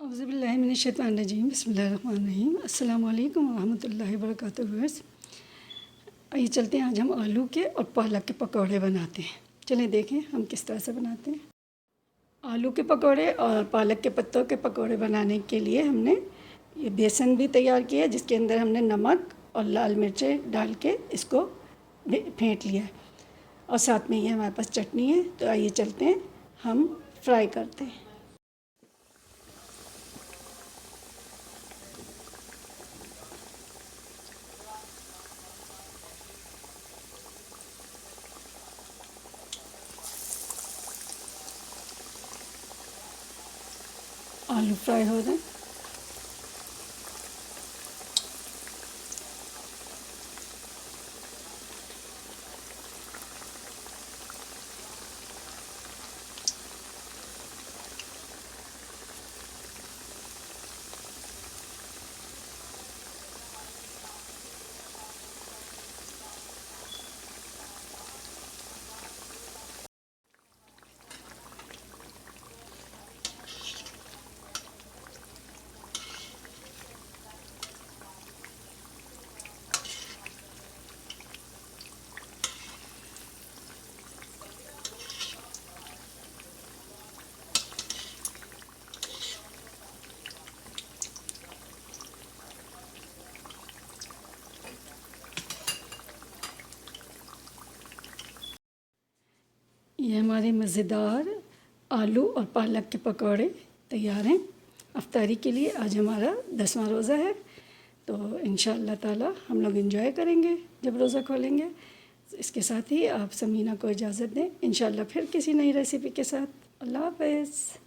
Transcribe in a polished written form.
औज़ुबिल्लाहिमिनश्शैतानिर्रजीम बिस्मिल्लाहिर्रहमानिर्रहीम अस्सलामु अलैकुम वरहमतुल्लाहि वबरकातुहू। आइए चलते हैं, आज हम आलू के और पालक के पकौड़े बनाते हैं। चलें देखें हम किस तरह से बनाते हैं। आलू के पकौड़े और पालक के पत्तों के पकौड़े बनाने के लिए हमने ये बेसन भी तैयार किया, जिसके अंदर हमने नमक और लाल मिर्चें डाल के इसको फेंट लिया है, और साथ में ये हमारे पास चटनी है। तो आइए चलते हैं, हम फ्राई करते हैं। आलू फ्राई हो रहे हैं। ये हमारे मज़ेदार आलू और पालक के पकौड़े तैयार हैं अफ्तारी के लिए। आज हमारा 10वां रोज़ा है, तो इंशाअल्लाह ताला हम लोग एंजॉय करेंगे जब रोज़ा खोलेंगे। इसके साथ ही आप समीना को इजाज़त दें, इंशाअल्लाह फिर किसी नई रेसिपी के साथ। अल्लाह हाफ़िज़।